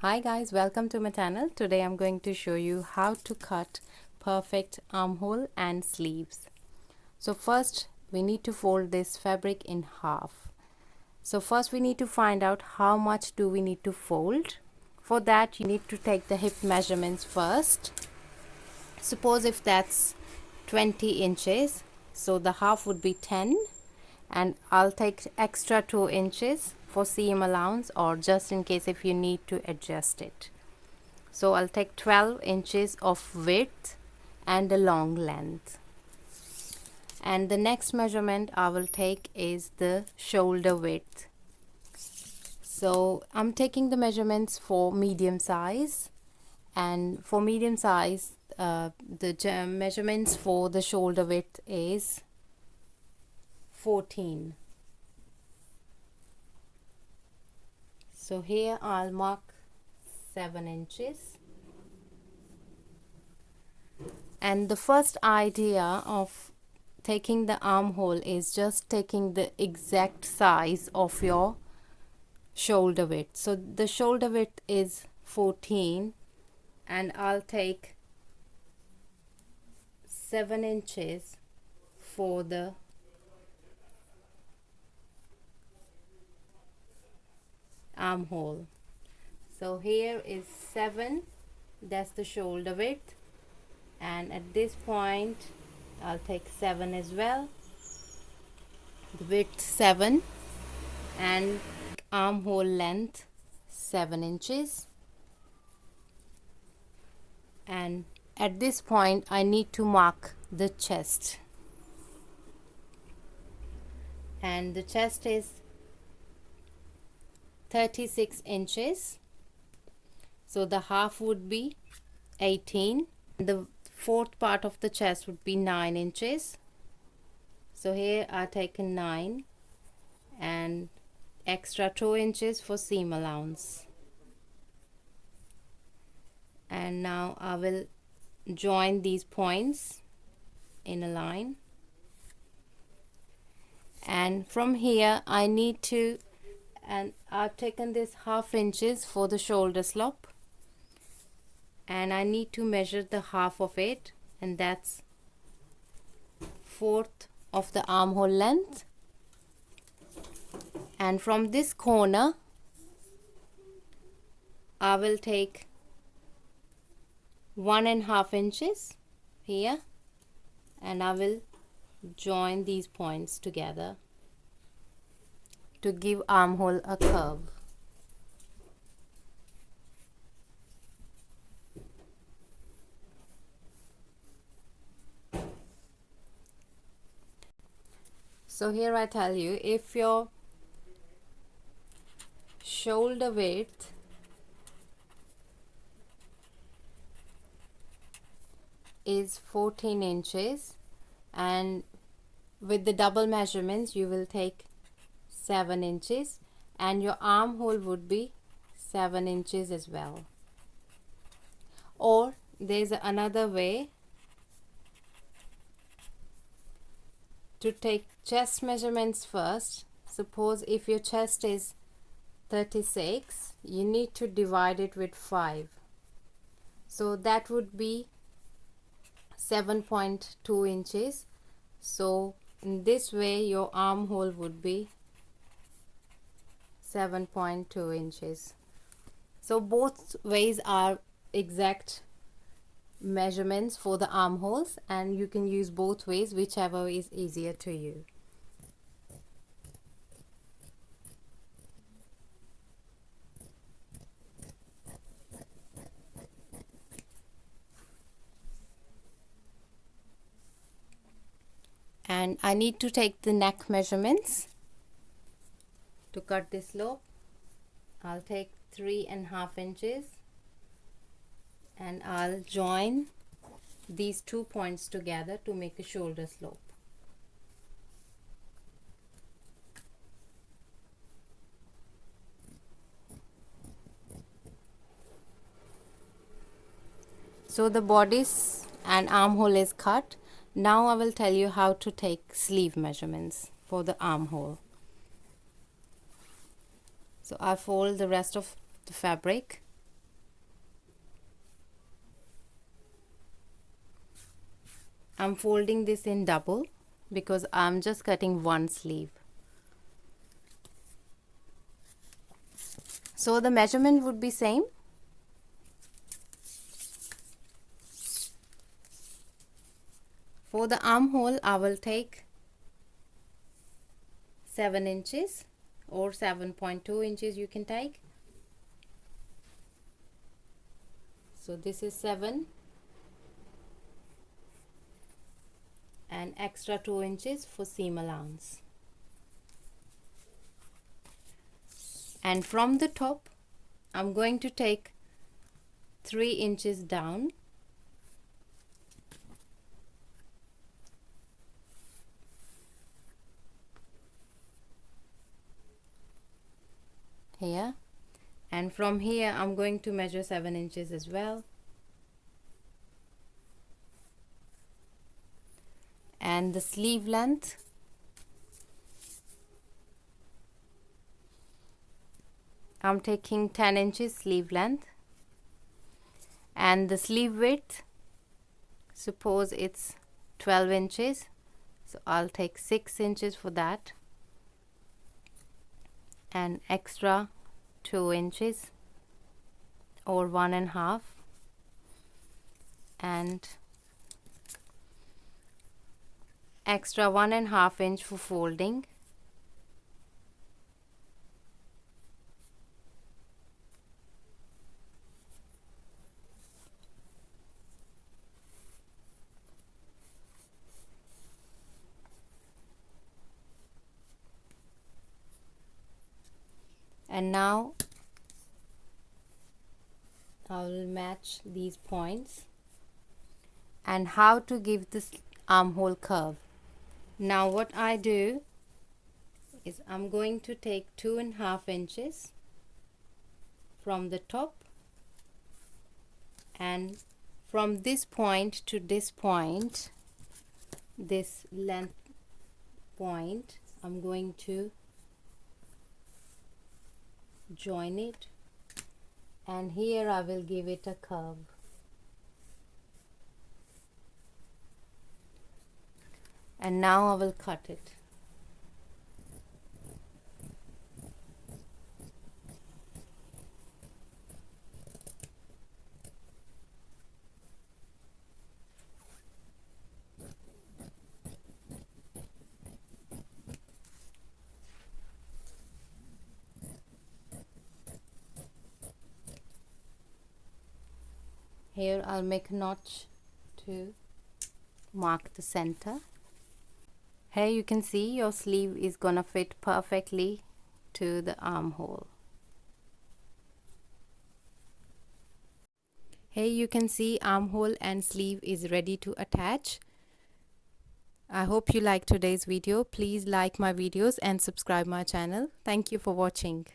Hi guys, welcome to my channel. Today I'm going to show you how to cut perfect armhole and sleeves. So first we need to fold this fabric in half. So first we need to find out how much do we need to fold. For that you need to take the hip measurements first. Suppose if that's 20 inches, so the half would be 10, and I'll take extra 2 inches for seam allowance, or just in case if you need to adjust it. So I'll take 12 inches of width and a long length. And the next measurement I will take is the shoulder width. So I'm taking the measurements for medium size, and for medium size the measurements for the shoulder width is 14. So here I'll mark 7 inches. And the first idea of taking the armhole is just taking the exact size of your shoulder width. So the shoulder width is 14, and I'll take 7 inches for the armhole. So here is 7, that's the shoulder width, and at this point I'll take 7 as well, the width 7, and armhole length 7 inches. And at this point I need to mark the chest, and the chest is 36 inches, so the half would be 18. The fourth part of the chest would be 9 inches, so here I taken 9 and extra 2 inches for seam allowance. And now I will join these points in a line, and from here I need to, and I've taken this half inches for the shoulder slope, and I need to measure the half of it, and that's 1/4 of the armhole length. And from this corner I will take 1.5 inches here, and I will join these points together to give armhole a curve. So here I tell you, if your shoulder width is 14 inches, and with the double measurements you will take 7 inches, and your armhole would be 7 inches as well. Or there's another way to take chest measurements first. Suppose if your chest is 36, you need to divide it with 5, so that would be 7.2 inches. So in this way your armhole would be 7.2 inches. So both ways are exact measurements for the armholes, and you can use both ways, whichever is easier to you. And I need to take the neck measurements to cut this slope. I'll take 3.5 inches, and I'll join these 2 points together to make a shoulder slope. So the bodice and armhole is cut. Now I will tell you how to take sleeve measurements for the armhole. So I fold the rest of the fabric I'm folding this in double because I'm just cutting one sleeve. So the measurement would be same. For the armhole, I will take 7 inches or 7.2 inches you can take. So this is 7 and extra 2 inches for seam allowance. And from the top, I'm going to take 3 inches down. Here, and from here I'm going to measure 7 inches as well. And the sleeve length, I'm taking 10 inches sleeve length. And the sleeve width, suppose it's 12 inches, so I'll take 6 inches for that, and extra 2 inches or 1.5, and extra 1.5 inch for folding. And now I will match these points. And how to give this armhole curve. Now what I do is I'm going to take 2.5 inches from the top, and from this point to this point, this length point, I'm going to join it, and here I will give it a curve. And now I will cut it. Here I'll make a notch to mark the center. Here you can see your sleeve is gonna fit perfectly to the armhole. Here you can see armhole and sleeve is ready to attach. I hope you liked today's video. Please like my videos and subscribe my channel. Thank you for watching.